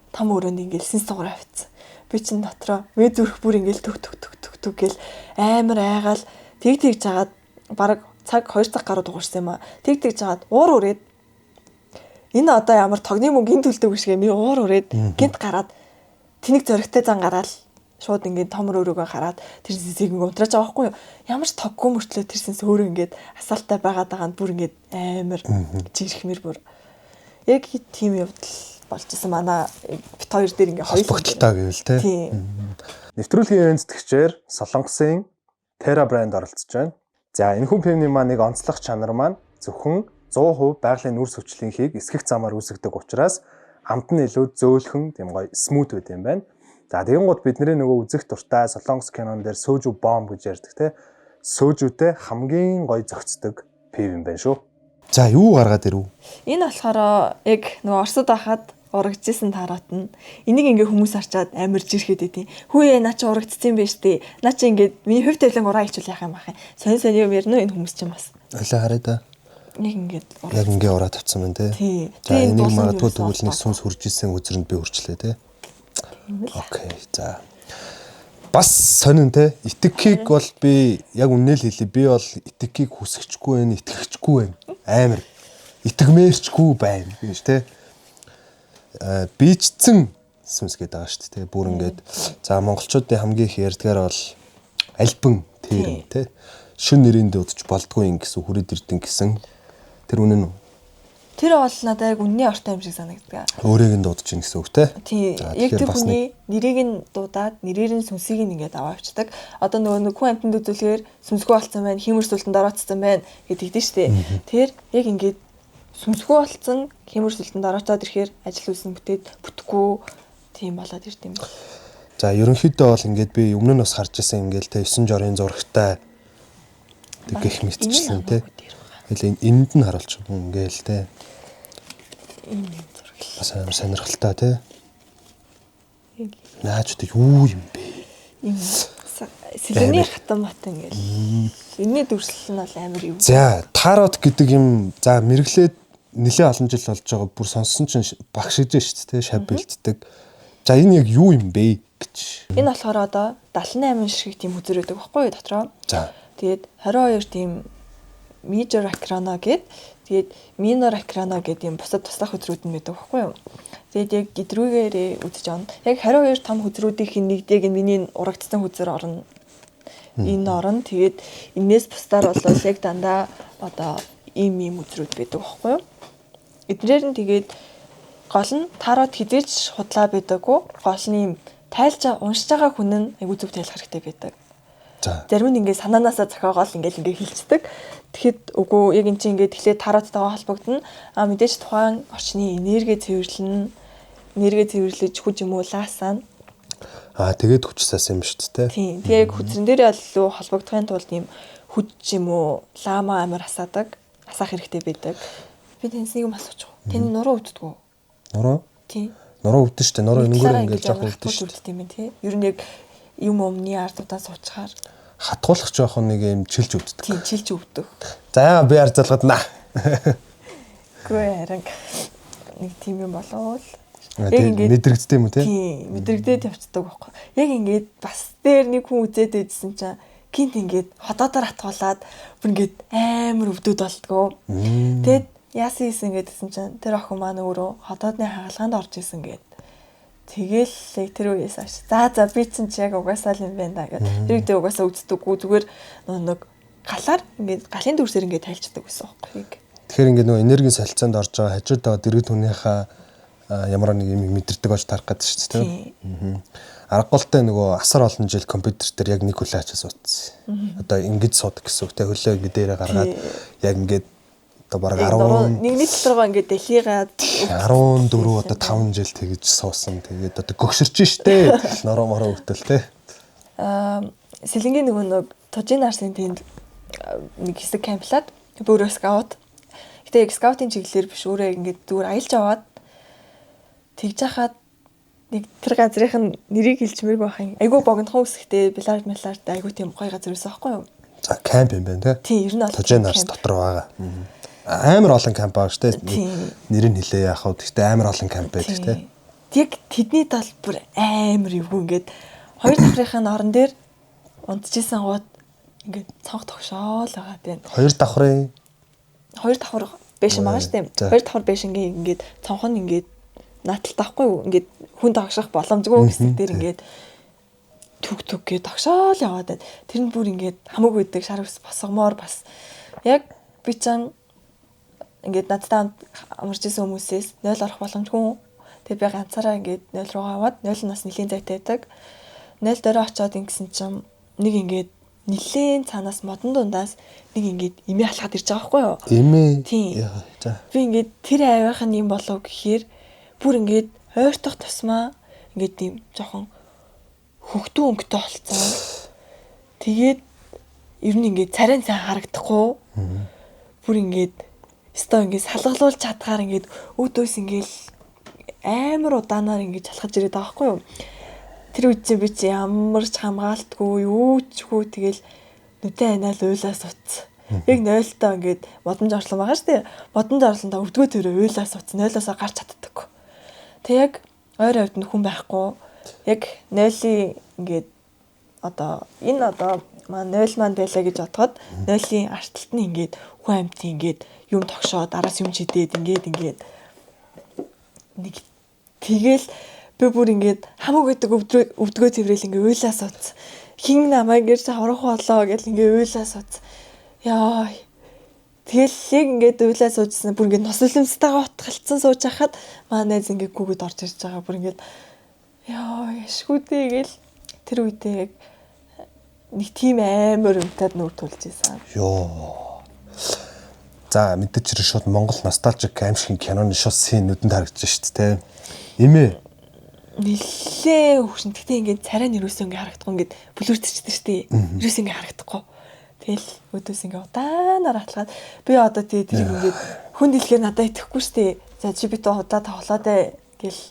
том өрөөнд ингээд сэнс дугаар авчихсан. Би чинь дотроо мэ зүрх бүр ингээд төг гээл амар айгаал тэгж жагаад баг цаг 2 цаг гаруй дуурсан юм а. Тэгж жагаад уур үрээд энэ одоо ямар тогны мөнгө гинт төлдөг биш гээ ми уур үрээд гинт гараад тэнэг зөрөгтэй зан гараад шууд ингээд том өрөөгөө хараад тэр сэнсийг унтрааж байгаа байхгүй юу. Ямар ч тоггүй мөртлөө тэр сэнс өөрөө ингээд асаалтай байгаад байгаа нь бүр ингээд амар жирхмэр бүр. Яг тийм явдал болчихсон манай бит хоёр дээр ингээд холбогдолтой гэвэл те. Нэвтрүүлгийн эвэнцэтгчээр Солонгосын Terra брэнд оролцож байна. За энэ хүн пивний маань нэг онцлог чанар маань зөвхөн 100% байгалийн нүүрс өвчлөнхийг эсгэх замаар үүсгдэг учраас амт нь илүү зөөлхөн тийм гоё смут байд юм байна. За тэгэн гот бидний нөгөө үзэх дуртай Солонгос кинон дээр сөөжүү бомб гэж ярьдаг те. Сөөжүүтэй хамгийн гоё зөгцдөг пив юм байна шүү. За юу гаргаад ирв? Энэ болохоор яг нөгөө Оросд байхад урагдчихсан тараат нь энийг ингээ хүмүүс харчаад амар жирхэд идэв. Хүүе наа чи урагдчихсан байж тээ. Наа чи ингээ миний хувь тавилан ураа ичүүл яах юм бах юм. Сонь юм ярина энэ хүмүүс чинь бас. Ойлаа хараа да. Нэг ингээд Яг ингээ ураа тавьсан байна те. Тий. За Тэгээд энийг дуусан магадгүй юу тэгвэл нэг гэсэн сүнс хурж исэн үзрэнд би хурчлаа те. Тийм л. Окей. За. Бас сонин те. Итгэхийг бол би яг үнээл хэлье. Би бол итгэхийг хүсэхчгүй байна, итгэхчгүй байна. Амар. Итгэмээрчгүй байна гэж те. Бичсэн сүнс гэдэг байгаа шүү дээ. Бүр ингээд за монголчуудын хамгийн их ярьдгаар бол альбан тэр те. Шин нэрийн дуудаж болдгүй юм гэсэн хүрээд ирдэн гэсэн. Тэр үнэн үү? Тэр бол надад яг үнний ортой юм шиг санагддаг. Өөрийг нь дуудаж ийн гэсэн үг те. Тий. Яг тэр хүний нэрийг нь дуудаад нэрээр нь сүнсийг нь ингээд аваавчдаг. Одоо нөгөө хүн амьтанд үзүүлэхээр сүнсгүй болцсон байна, хиймэр сүлтэнд ороцсон байна гэдэг шүү дээ. Тэр яг ингээд сүнсгүй болцсон хиймэр сүлтэнд ороцоод ирэхээр ажил үйлсэн бүтээд бүтэхгүй тийм болоод ирд юм. За ерөнхийдөө бол ингээд би өмнө нь бас харж байсан ингээл те 9 жорын зурагтай гэх мэтчлэн те. Тэгэл энд нь харуулж ингээл те. Энэ зураг. Бас амар сонирхолтой те. Наач одоо юу юм бэ? Ийм сэлэний хатан мат ингээл. Энэний дүрслэл нь бол амар юу. За тарот гэдэг юм за мэрэглээд нэлээ олон жил болж байгаа бүр сонссон чинь багшиж шүү дээ шав бэлддэг. За энэ яг юу юм бэ гэж. Энэ болохоор одоо 78 шиг тийм үзэр өгдөг байхгүй юу дотроо. За. Тэгээд 22 тийм major arcana гэд тэгээд minor arcana гэдэг юм бусад туслах үзрүүд нь байдаг байхгүй юу. Тэгээд яг гэдрүүгээрээ үзэж авна. Яг 22 том үзрүүдийн нэгд яг миний урагдсан үзэр орно. Энэ орно. Тэгээд энээс бусдаар бол яг дандаа одоо ийм үзрүүд байдаг байхгүй юу. Эднэр нь тэгээд гол нь тарот хизээч худлаа байдаггүй. Гол нь ийм тайлж уншиж байгаа хүн нь айгуу зөв тайлах хэрэгтэй байдаг. За. Зарим нь ингээд санаанаасаа зохиогоол ингээд хилчдэг. Тэгэхэд үгүй яг эн чинь ингээд тэгэхээр тароттойгоо холбогдно. Мэдээж тухайн орчны энерги цэвэрлэж хүч юм уу лаасаа. Тэгээд хүчсаас юм шүү дээ. Тийм. Тэгээ яг хүчрэн дээрээ л холбогдохын тулд ийм хүч юм уу лама амар асаах хэрэгтэй байдаг. Би таньсныг юм асууж байгаа. Таны нуруу өвддөг үү? Нуруу? Тийм. Нуруу өвдөн шүү дээ. Нуруу энэгээр ингээд жоох өвдөн шүү дээ. Тийм ээ. Ер нь яг юм өмнө ардуудаа суучаар хатгуулах жоох нэг юм чилж өвддөг. Тийм, чилж өвдөх. За би арзалгад наа. Гүй харин нэг тийм юм болов. Яг ингээд мэдрэгддэг юм уу те? Тийм, мэдрэгдээд явцдаг байхгүй. Яг ингээд бас дээр нэг хүн үзээд байжсэн чинь гинт ингээд ходоодоор хатгуулаад бүр ингээд амар өвдөд болтгоо. Тэгэд яасан ийсэн гэдсэн чинь тэр охин маань өөрөө ходоодны хагалгаанд орж исэн гээд. Тэгэл тэр үеэс аш. За би чинь ч яг угаасаа л юм байна да гэдэг. Тэр үедээ угаасаа үздэггүй зүгээр нэг галаар ингээд галын дүрсээр ингээд тайлцдаг байсан байхгүй. Тэгэхээр ингээд нөгөө энергийн солилцоонд орж байгаа хажууд байгаа дэргэд хүнийхээ ямар нэг юм мэдэрдэг болж тарах гэдэг шүү дээ. Аргаголтой нөгөө асар олон жил компьютер дээр яг нэг хүлээ ачаас утсан. Одоо ингэж суудаг гэсэн үг те хөлөө ингэ дээрээ гаргаад яг ингээд одоо бараг 10 нэгний доторгоо ингээд дэлхийгаад 14 одоо 5 жил тэгж суусан. Тэгээд одоо гөгсөрч штэ. Нороо мороо өгтөл те. Сэлэнгийн нөгөө тожин арсын тэнд нэг хэсэг камплаад өөрөө скаут. Гэтэ яг скаутын чиглэлээр биш өөрөө ингээд зүгээр аялж аваад тэгж хахад нэг тэр газрын нэрийг хэлчмээргүй байх юм. Айгуу богинохон үсгтэй билард айгуу тийм гоё газар байсан байхгүй юу? За камп юм байна те. Тийм ер нь бол тожин арс дотор байгаа. Амар олон камп байгаа штэ. Нэр нь хэлээ яах вэ? Гэхдээ амар олон камп байдаг те. Яг тэдний тал бүр амар эвгүй ингээд хоёр давхрын орон дээр унтчихсан гууд ингээд цонх тогшоол байгаа тийм. Хоёр давхар бэшин байгаа штэ. Хоёр давхар бэшингийн ингээд цонх нь ингээд наатал таахгүй юу? Ингээд хүн тогшох боломжгүй хэсэг дээр ингээд түг гээд тогшоол яваад байна. Тэр нь бүр ингээд хамаагүй байдаг шар ус босгомоор бас яг би чам ингээд надтай амарч исэн хүмүүсээс 0 орох боломжгүй. Тэгээ би ганцаараа ингээд 0 руу аваад 0 нас нэлийн зайтай байдаг. 0 дөрөө очиод ингэсэн чам нэг ингээд нэлийн цаанаас модон дундаас нэг ингээд имээ халахад ирж байгаа байхгүй юу? Имээ. Тийм. Би ингээд тэр авийнх нь юм болов гэхээр бүр ингээд ойртох тусмаа ингээд тийм жоохон хөвгтүү өнгөтэй болцсон. Тэгээд ер нь ингээд царайн сайн харагдахгүй. Бүр ингээд өстой ингээд салгалуулж чадхаар ингээд өөдөөс ингээд амар удаанаар ингээд залхаж ирээд байгаа байхгүй юу? Тэр үед би чи ямар ч хамгаалтгүй юу ч хүү тэгэл нүдэн анаал уйлаас утс. Яг 0-тоо ингээд модон жорслон байгаа штэ. Модон жорслондоо өвдгөө төрөө уйлаа сууцсан 0-оос гарч чаддаггүй. Тэг яг ойр хавьд нь хүн байхгүй. Яг 0-ийн ингээд одоо энэ одоо 0 маань байлаа гэж бодоход 0-ийн артталт нь ингээд хүн амьтын ингээд юм тогшоод араас юм чидээд ингээд нэг тэгэл би бүр ингээд хамаг гэдэг өвдгөө тэрвэл ингээд уйлаа сууц. Хин намайг ингэж аврах болоо гэл ингээд уйлаа сууц. Яа. Тэгэл яг ингээд уйлаа суужсэн бүр ингээд нос үлэмстайгаа утгалцсан сууж хахад манай найз ингээд гүгэд орж ирж байгаа. Бүр ингээд яа яшгүүдээ гэл тэр үедээ яг нэг тийм амар өмтөд нүр тулж ийсэн. Йоо. За мэдээч шууд Монгол носталжик аимшиг киноны шууд син нүдэнд харагдаж шít те. Имээ. Нилээ хөвшин. Гэтэ ингээд царай нэрөөсөө ингээд харагдахгүй ингээд бүлүүртчихдээ штэ. Нэрөөсөө ингээд харагдахгүй. Тэгэл өдөөс ингээд удаанаар атлаад би одоо тэрийг ингээд хүн дэлгээр надад итгэхгүй штэ. За чи бит удаа тоглоодэ гэл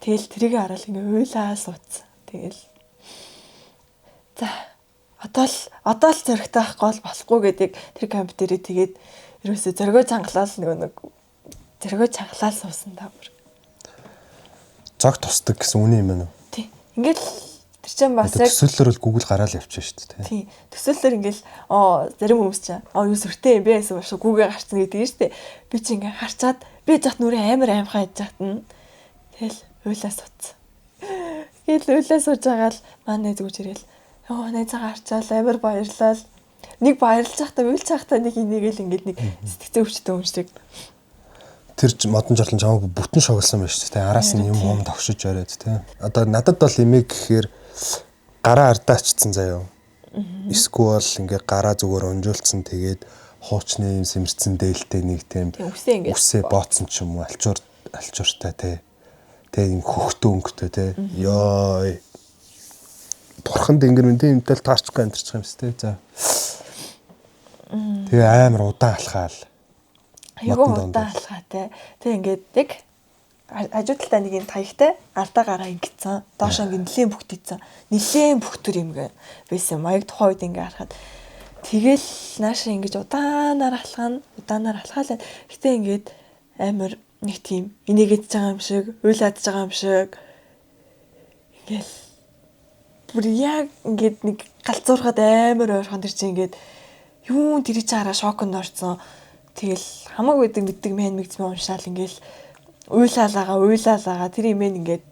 тэгэл тэрийг хараад ингээд уйлаа сууц. Тэгэл за одоо л зөрөгтэй байхгүй болохгүй гэдэг тэр компьютерээ тэгээд ерөөсөө зөргөө чангалал нэг зөргөө чангалал суусан та бүр. Цог тусдаг гэсэн үний юм байна уу? Тий. Ингээл тэр чинь бас яг төсөөллөөр л Google гараал явчихсан шүү дээ. Тий. Төсөөллөөр ингээл зарим хүмүүс чинь юу сүртэй юм бэ гэсэн шүү Google гарцсан гэдэг нь шүү дээ. Би чинь ингээ харчаад би зат нүрээ амар аимхаа яж хатна. Тэгэл уйлаа сууц. Тэгэл уйлаа сууж байгаа л манай зүгж ирэл. Найзаа гарчаал амар баярлал. Нэг баярлж захтаа уйлж захтаа нэг инээгээл ингээд нэг сэтгцэн өвчтөө юм шиг. Тэр модон жорлон чамаагүй бүтэн шоглсон байж тээ. Араас нь юм тогшиж ороод тээ. Одоо надад бол имийг гэхээр гараа ардаачсан заяа. Эсвэл ингээ гараа зүгээр унжуулсан тэгээд хуучны юм сэмэрцэн дээлтэй нэг тийм үсээ бооцсон ч юм уу алчууртай тээ. Тэгээ юм хөхтөө өнгөтэй тээ. Ёо. Бурхан дэнгэр мэндийн юмтай таарчгүй амтарчих юм сте. За. Тэгээ амар удаан алхаал. Айгуу удаан алхаатай. Тэг ингээд яг хажуудалтай нэг юм таягтай ардаа гараа ингэсэн. Доош ингээд нилийн бүгдийцэн. Нилийн бүгтөр юм гээ. Байсан маяг тухайн үед ингээд харахад тэгэл наашаа ингэж удаанаар алхаалаа. Гэтэ ингээд амар нэг тийм инээгээд байгаа юм шиг, уйлаад байгаа юм шиг. Ингээл бүр яг ингээд нэг галзуурхад амар ойрхон тэр чинь ингээд юун тэр чи хараа шоконд орсон. Тэгэл хамаагүй мэддэг мэн мэгзмээ уншаал ингээл уйлаалаа тэр имэн ингээд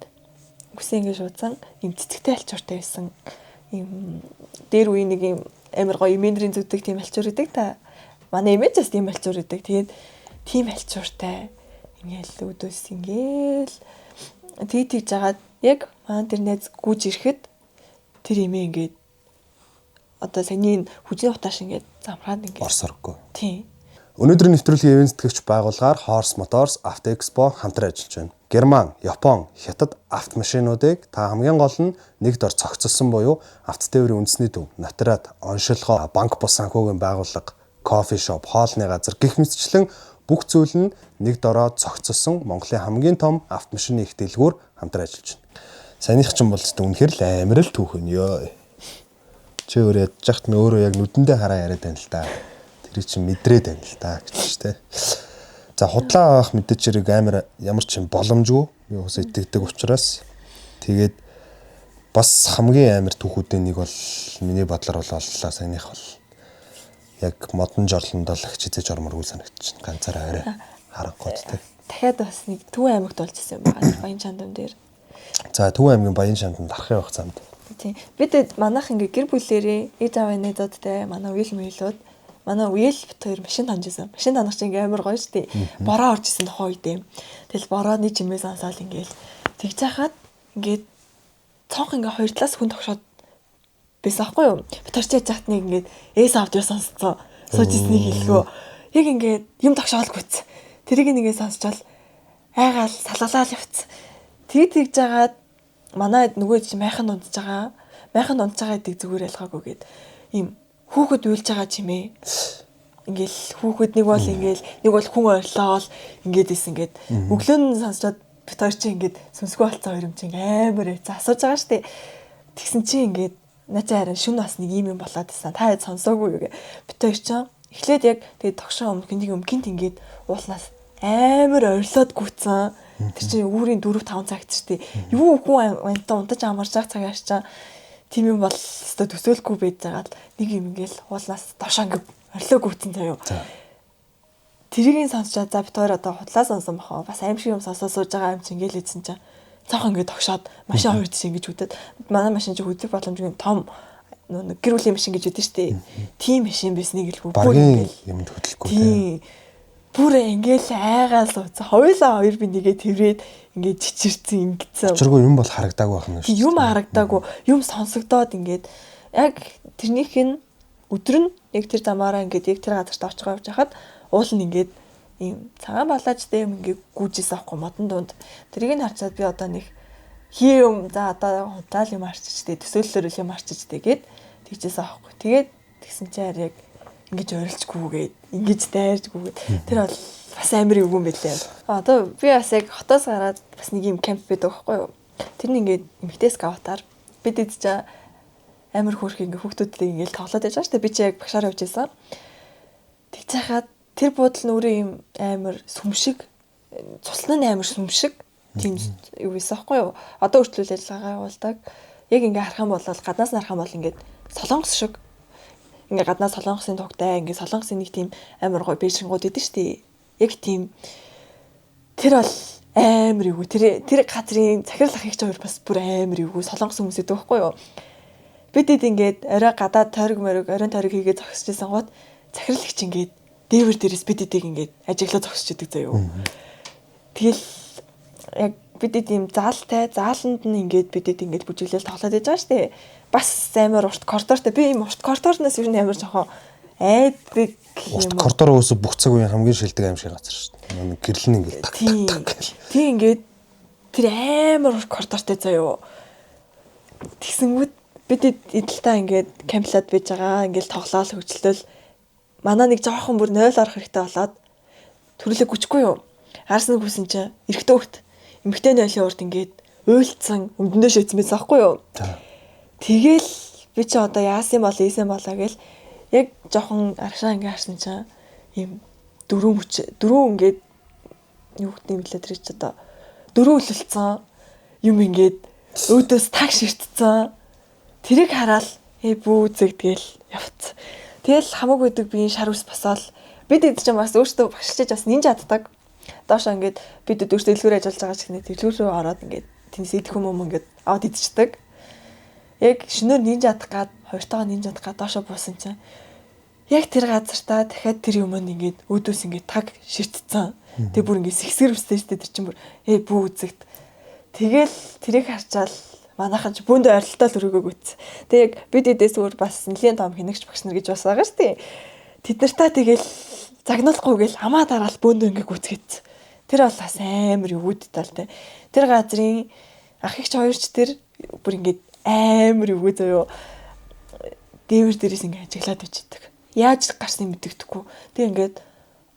үсээ ингээд шуудсан юм цэцэгтэй алчууртай байсан. Им дээр үе нэг юм амар гоё имэндрийн зүтдэг тийм алчуур идэг та. Манай имэж бас тийм алчуур идэг. Тэгээд тийм алчууртай ингээл өдөөс ингээл тэгж жагаад яг маань тэр найз гүйж ирэхэд тэр имээ ингээд одоо саний хүзний утааш ингээд замраад ингээд орсоргүй. Тийм. Өнөөдрийн нэвтрүүлгийн ивент тэтгэгч байгууллагаар Horse Motors Автоэкспо хамтран ажиллаж байна. Герман, Япон, Хятад автомашинуудыг та хамгийн гол нь нэг дор цогцолсон буюу автотээврийн үндэсний төв, нотариат, оншилгоо, банк бус санхүүгийн байгууллага, кофе шоп, хоолны газар гэх мэтчлэн бүх зүйл нь нэг дороо цогцолсон Монголын хамгийн том автомашины их дэлгүүр хамтран ажиллаж байна. Саяных ч юм бол үнэхээр л амар л түүхэн ёо. Чи өөрөө ядж захт нь өөрөө яг нүдэндээ хараа яриад байна л да. Тэр чинь мэдрээд байна л да гэж штэ. За худлаа авах мэдээч хэрэг амар ямар ч юм боломжгүй юу ус итгэдэг учраас тэгээд бас хамгийн амар түүхүүдийн нэг бол миний бодлоор бол оллоо саяных бол яг модон жорлонд л их хизээж орморгүй санагдчихна. Ганцаараа арай харангуйд те. Дахиад бас нэг Төв аймагт болж ирсэн юм байна. Баян шандам дээр. За Төв аймгийн Баян шандамд дарах явах замд. Тийм. Бид манайх ингээ гэр бүлээрээ ээж аавын найзуудтай манай үйл мөйлүүд манай үйл бит хоёр машин таньжсэн. Машин танах чинь ингээ амар гоё штий. Бороо орж исэн тухай үед юм. Тэгэл борооны чимээ сонсоол ингээл тэгж хахад ингээд цонх ингээ хоёр талаас хүн тогшоод байсан аахгүй юу? Бит хоёр ч яах нэг ингээд эс аудио сонсцоо. Суужснийг хэлгөө. Яг ингээд юм тогшоолгүйц. Тэрийг нэгээ сонсчвал айгаал салгалаа л явц. Тэгж жагаад манай нөгөө чинь майхан дундж байгаа. Майхан дундж байгаа гэдэг зүгээр ялгаагүй гээд ийм хүүхэд уйлж байгаа чимээ. Ингээл хүүхэд нэг бол ингээл нэг бол хүн ойрлоол ингээд исэн ингээд өглөө нь сонсчод бит хоёр чи ингээд сүнсгүй болцсон хоёр юм чинь амар за асууж байгаа штэ. Тэгсэн чи ингээд начаа харин шүн бас нэг юм болоод исэн. Та яд сонсоогүй юу гэ. Бит хоёр чи Эхлээд яг тэгээд тогшоо гинт ингээд уулнаас амар орилоод гүцэн. Тэр чинь үүрийн 4-5 цагт ч тий. Юу хүн амтаа унтаж амарч байгаа цагаас чаа тийм юм бол өстой төсөөлөхгүй байж байгаа л нэг юм ингээл уулнаас дошоо ингээд орилоо гүцэн заяа. Тэрийг сонсчаад за бит хоёр одоо худлаа сонсон бахаа. Бас аим шиг юм сонсоо сууж байгаа юм чинь ингээл ийдсэн чинь цаахан ингээд тогшоод машин хоёр тийш ингэж үдэд манай машин чинь хөдлөх боломжгүй том нэг гэр бүлийн машин гэж үдэн штэ. Тийм машин байсныг л бүр ингээл юмд хөдлөхгүй тийм. Бүр ингээл айгаал сууцсан. Хоёулаа хоёр би нэгээ тэрвээд ингээд чичирсэн ингэсэн. Учиргүй юм бол харагдаагүй байна шүү. Юм харагдаагүй, юм сонсогдоод ингээд яг тэрнийх нь өдөр нь яг тэр замаараа ингээд яг тэр газарт очих явж хахад уул нь ингээд ийм цагаан балаажтай юм ингээд гүйжсэн аахгүй модон дунд. Тэрийг нь харчаад би одоо нэг юм за одоо худлаа юм арчичтэй төсөөллөөр юм арчичтэй гэд тэгжсэн аахгүй. Тэгээд тэгсэн чинь яг ингэж орилчгүйгээд ингэж дайрчгүйгээд тэр бол бас амар юу юм бэлээ. Одоо би бас яг хотоос гараад бас нэг юм кемп байдаг байхгүй юу. Тэр нь ингээд эмхтэй скаутаар бид идэж амар хөөрх ингээд хүүхдүүдтэй ингээд тоглоод байж байгаа шүү дээ. Би чи яг багшаар явж байсан. Тэгж хахад тэр буудал нь өөрөө юм амар сүмшиг цуслан нь амар сүмшиг тийм юу байсан байхгүй юу. Одоо үргэлжлүүл ажиллагаа явуулдаг. Яг ингээд харах юм бол гаднаас нь харах юм бол ингээд солонгос шиг ингээ гаднаас солонгосын тогтай ингээ солонгосын нэг тийм амар гоё бэшингууд идэв штий. Яг тийм тэр бол амар юу тэр газрын захирал ах их ч хоёр бас бүр амар юу солонгос хүмүүс идэв байхгүй юу. Бидэд ингээд орой гадаад тойрог оройн тойрог хийгээд зогсож байсан гот захирал их ч ингээд дээвэр дээрээс бидэдийг ингээд ажиглаа зогсож идэг заяа. Тэгэл яг бидэд ийм заалтай зааланд нь ингээд бидэд ингээд бүжиглэл тоглоод байж байгаа штий. Бас амар урт коридортой. Би ийм урт коридорноос юу нээр жоохон айдаг юм. Урт коридор өөсө бүх цаг үеийн хамгийн шилдэг аим шиг газар шүү дээ. Нэг гэрэл нь ингээд так гэл. Тийм ингээд тэр амар урт коридортой заяа. Тэгсэнгүүд бид эдэлтаа ингээд камлаад байж байгаа. Ингээд тоглоал хөгжлөл манай нэг жоохон бүр 0 орох хэрэгтэй болоод төрөлөг гүчгүй юу. Харсныг хүсэн чинь эрэгтэй хөлт эмэгтэй нойлын урд ингээд уйлцсан өмдөндөө шийдсэн байсан байхгүй юу. Тэгэл би чи одоо яасан бол ийсэн болоо гэл яг жоохон аргашаа ингээ харсан чинь ийм дөрөв ингээд юу гэдэг юм блэ тэр чи одоо дөрөв өлөлцсөн юм ингээд өөдөөс таг ширтцэн тэрийг хараад бүү зэгдгээл явц. Тэгэл хамаг байдаг би шар ус босоол бид эд чинь бас өөртөө багшилж бас нинж чаддаг. Доошоо ингээд бид өөртөө дэлгүүр ажиллаж байгаа ч гэнэ дэлгүүр рүү ороод ингээд тэнэс идэх юм ингээд аваад идчихдэг. Яг шинээр нинж чадах гад хоёртойгоо нинж чадах гад доошоо буусан чинь яг тэр газартаа дахиад тэр юм ингээд өөдөөс ингээд таг ширтцэн. Тэг бүр ингээд сэгсгэр өстэй штэ тэр чинь бүр бүү үзэгт. Тэгэл тэрийг харчаал манайхан ч бөөндөө арилтаа л өрөөгөө гүйтс. Тэг яг бид эдээс өөр бас нэлийн том хинэгч багш нар гэж бас байгаа штэ. Тэд нартаа тэгэл загнуулахгүйгээл хамаа дараал бөөндөө ингээд гүцгээц. Тэр бол бас амар юу үдтэй л тэ. Тэр газрын ах ихч хоёрч тэр бүр ингээд амар юу заяо дээвэр дээрээс ингээд ажиглаад ичдэг. Яаж гарсныг мэддэгдэхгүй. Тэг ингээд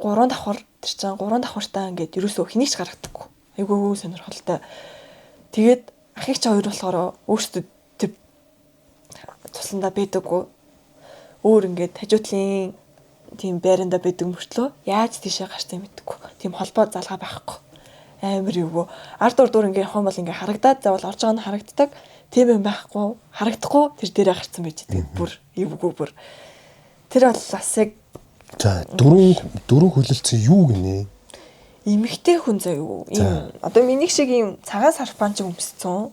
3 давхар тэр чинь 3 давхартаа ингээд ерөөсөө хэнийг ч гаргадаггүй. Айгүй сонирхолтой. Тэгээд ах ихч хоёр болохоор өөрсдөө тэр тусландаа байдаггүй. Өөр ингээд хажуутлын тийм байранда байдаг мөртлөө яаж тийшээ гарсныг мэддэггүй. Тийм холбоо залгаа байхгүй. Амар юу. Ард урдуур ингээд явах юм бол ингээд харагдаад заавал орж байгаа нь харагддаг. Тийм юм байхгүй. Харагдахгүй тэр дээрээ гарцсан байж байгаа. Бүр эвгүй бүр. Тэр бол бас яг за дөрөв хөлөлцсөн юу гинэ? Имэгтэй хүн заа юу. Ийм одоо миний шиг ийм цагаан сарпанч өмсцэн.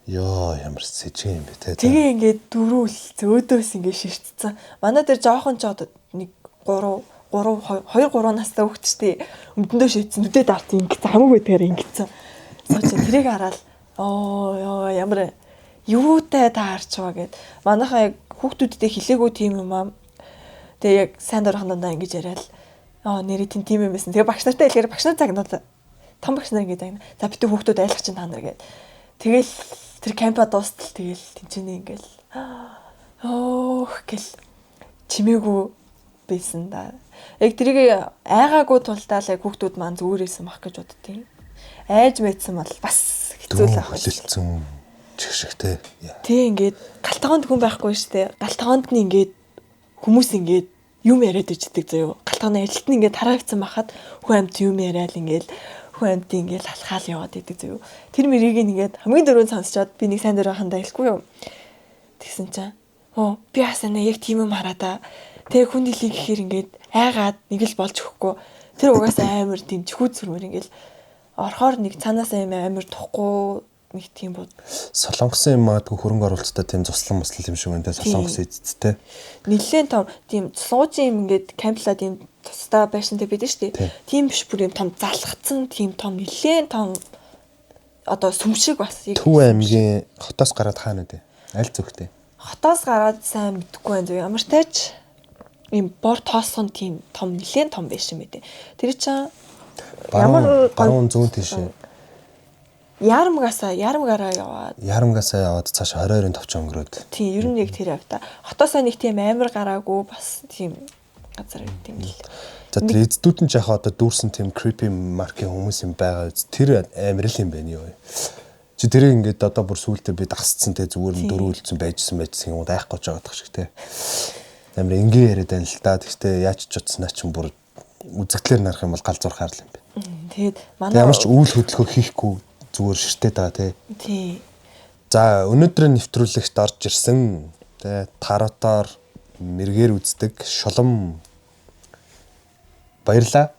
Йоо ямар сэжиг юм бэ те. Тэгээ ингээд дөрөв өөдөөс ингээд ширтцэн. Манай дээр жоохон ч одоо нэг 2-3 настай хүүхдтэй өмдөндөө шийдсэн нүдээ дарт ингээд хамаг байдгаар ингээд. Сууч тэрийг хараад ёо ямар юутай таарчваа гэд. Манайхаа яг хүүхдүүдтэй хэлээгүй тийм юм аа. Тэгээ яг сайн дөрхөн дандаа ингэж яриад нэрээ тийм юм байсан. Тэгээ багш нартай хэлэхээр багш нар загнаад том багш нар ингэ загнаа. За битүү хүүхдүүд айлах чинь та нар гээд. Тэгэл тэр кампа дуустал тэгэл тэнцэнэ ингээл гэл чимээгүй байсан да. Яг тэрийг айгаагүй тултаа л яг хүүхдүүд маань зүгээрээсэн мах гэж боддtiin. Айж мэдсэн бол бас хэцүү л ах хэлэлцэн чигшигтэй. Тэг ингээд галтгоонд хүн байхгүй штэ. Галтгоонд нь ингээд хүмүүс ингээд юм яриад иждэг заяо. Галтганы ажилт нь ингээд тараагдсан байхад хүн амт юм яриад ингээд хүн амт ингээд алхаал яваад идэг заяо. Тэр мэрийг ингээд хамгийн дөрөв сонсчоод би нэг сайн дөрөв хандаа хэлэхгүй юу. Тэгсэн чинь би хасана яг тийм юм хараа. Тэг хүн дэлийг гэхээр ингээд айгаад нэг л болж өгөхгүй. Тэр угаасаа амар тийм чөхүүд сүрмэр ингээд орхоор нэг цаанаас амар тухгүй нэг тийм бод. Солонгосын юм магадгүй хөрөнгө оруулалттай тийм туслан муслал юм шиг байна те солонгос эцтэй. Нилээн том тийм цуслуужийн юм ингээд кампла тийм тусдаа байшинтай байдаг шүү дээ. Тийм биш бүр юм том залхацсан тийм том нилээн том одоо сүм шиг бас. Төв аймгийн хотоос гараад хаана вэ? Аль зүгтээ? Хотоос гараад сайн мэдгүй байна зөө. Ямар тач ийм бор тоосхон тийм том нилээн том байшин мэдээ. Тэр чинь баруун зүүн тийшээ. Ярамгаараа яваад. Ярамгасаа яваад цааш 22-ын товч өнгөрөөд. Тийм, ер нь яг тэр авта. Хотоосоо нэг тийм амар гараагүй бас тийм газар юм л. За тэр эцдүүд нь яг одоо дүүрсэн тийм creepy mark-ийн хүмүүс юм байгаа. Тэр амар л юм байна юу. Чи тэрийг ингээд одоо бүр сүултээ би дасцсан те зүгээр нь дөрүүлсэн байжсан юм айхгүй ч байгаа шиг те. Амар энгийн яриад байна л да. Гэхдээ яаж ч утснаа ч бүр үзэгдлэр нарах юм бол галзуурхаар л юм байна. Тэгээд манай ямар ч үйл хөдлөлгөө хийхгүй зүгээр ширтээд байгаа тий. За өнөөдрийн нэвтрүүлэгт орж ирсэн тий таротоор мэргээр үздэг шулам баярлаа.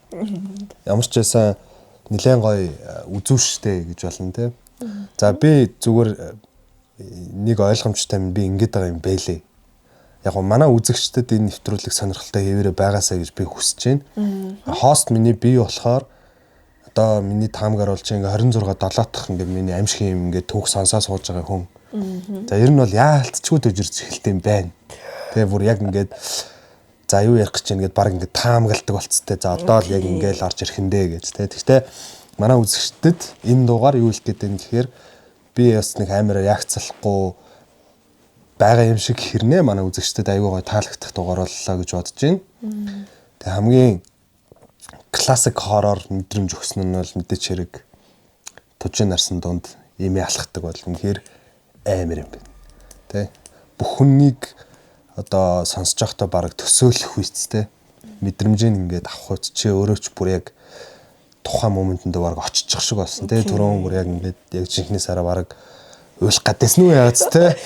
Ямар ч байсан нэлээд гоё үзүүштэй гэж болно тий. За би зүгээр нэг ойлгомжтой би ингэж байгаа юм байлээ. Яг го манай үзэгчдэд энэ нэвтрүүлэг сонирхолтой хэвээрээ байгаасаа гэж би хүсэж байна. Хост миний бий болохоор одоо миний таамгаар болж ингээ 26 7 дахь ингээ миний аимшиг юм ингээ түүх сонсоо сууж байгаа хүн. За ер нь бол яалтчгүй дэжирч эхэлтэй юм байна. Тэгээ бүр яг ингээд за юу ярих гэж ингээд баг ингээ таамгалдаг болцтой. За одоо л яг ингээл орж ирэхэндээ гэж тэ. Гэхдээ манай үзэгчдэд энэ дугаар юу хэлэх гээд байна гэхээр би бас нэг амар реакцлахгүй байгаа юм шиг хэрнээ манай үзэгчдэд аюу гой таалагдах дугаар боллоо гэж бодож байна. Тэгээ хамгийн классик хоррор мэдрэмж өгсөн нь бол мэдээч хэрэг тужийн нарсан дунд имээ алхахдаг бол үнэхээр амар юм байна. Тэ бүх хүнийг одоо сонсож байхдаа баг төсөөлөх үстэй мэдрэмжийг ингээд авах үс чи өөрөө ч бүр яг тухайн моментонд баг очичих шиг болсон. Тэ түрүүн бүр яг ингээд яг жинхнээс араа баг уйлах гадсэн үү яац тэ.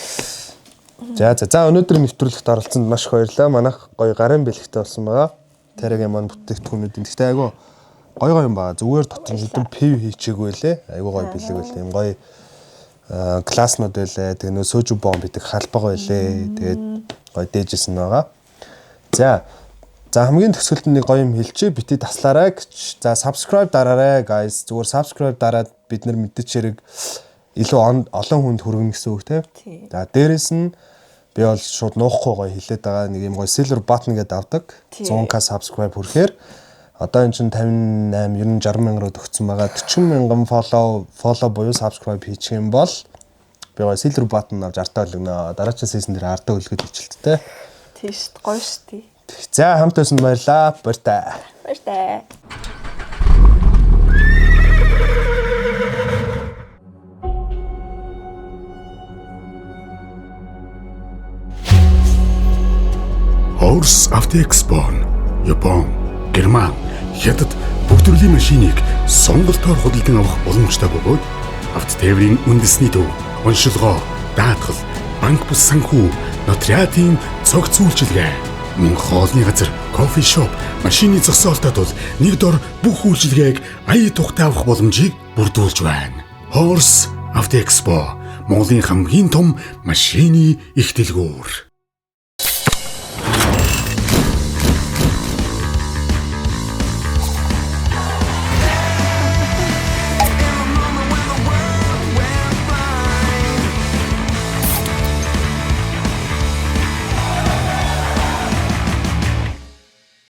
За өнөөдрийн нэвтрүүлэгт оролцсонд маш их баярлалаа. Манайх гоё гарын бэлэгтэй болсон байгаа. Тэрэг маань бүтээгдэхүүнүүдийн гэхдээ айгүй гоё юм байна. Зүгээр дотор шүдэн пив хийчихгүй лээ. Айгүй гоё бэлэг байлээ. Юм гоё класснууд байлаа. Тэгээ нөө сөөжүү бом бидэг халбаг байлээ. Тэгээд гоё дээжсэн байгаа. За хамгийн төгсгөлд нэг гоё юм хэлчихье. Бити таслаарай гэж. За subscribe дараарай guys. Зүгээр subscribe дараад бид нар мэдээч хэрэг илүү олон хүнд хүргэнэ гэсэн үг тийм. За дээрэс нь би бол шууд нуухгүй гоё хэлээд байгаа нэг юм гоё silver button гэдэг авдаг. 100k subscribe хүрэхээр одоо эн чинь 58 ер нь 60 мянгарууд өгсөн байгаа. 40 мянган follow буюу subscribe хийчих юм бол би гоё silver button авч артаа өлгөнө. Дараагийн season дээр артаа өлгөд хичээлттэй. Тийш гоё штий. За хамт байсан баярлаа. Баяртай. Баяртай. Horse Автоэкспон, Япон, Герман, Хятад бүх төрлийн машиныг сонголтоор худалдан авах боломжтой бөгөөд авто тээврийн үндэсний төв, оншилгоо, даатгал, банк бус санхүү, нотариатын цогц үйлчилгээ, мөнгө хоолны газар, кофе шоп, машины зогсоолтод бол нэг дор бүх үйлчилгээг ая тухтай авах боломжийг бүрдүүлж байна. Horse Автоэкспо, Монголын хамгийн том машины их дэлгүүр.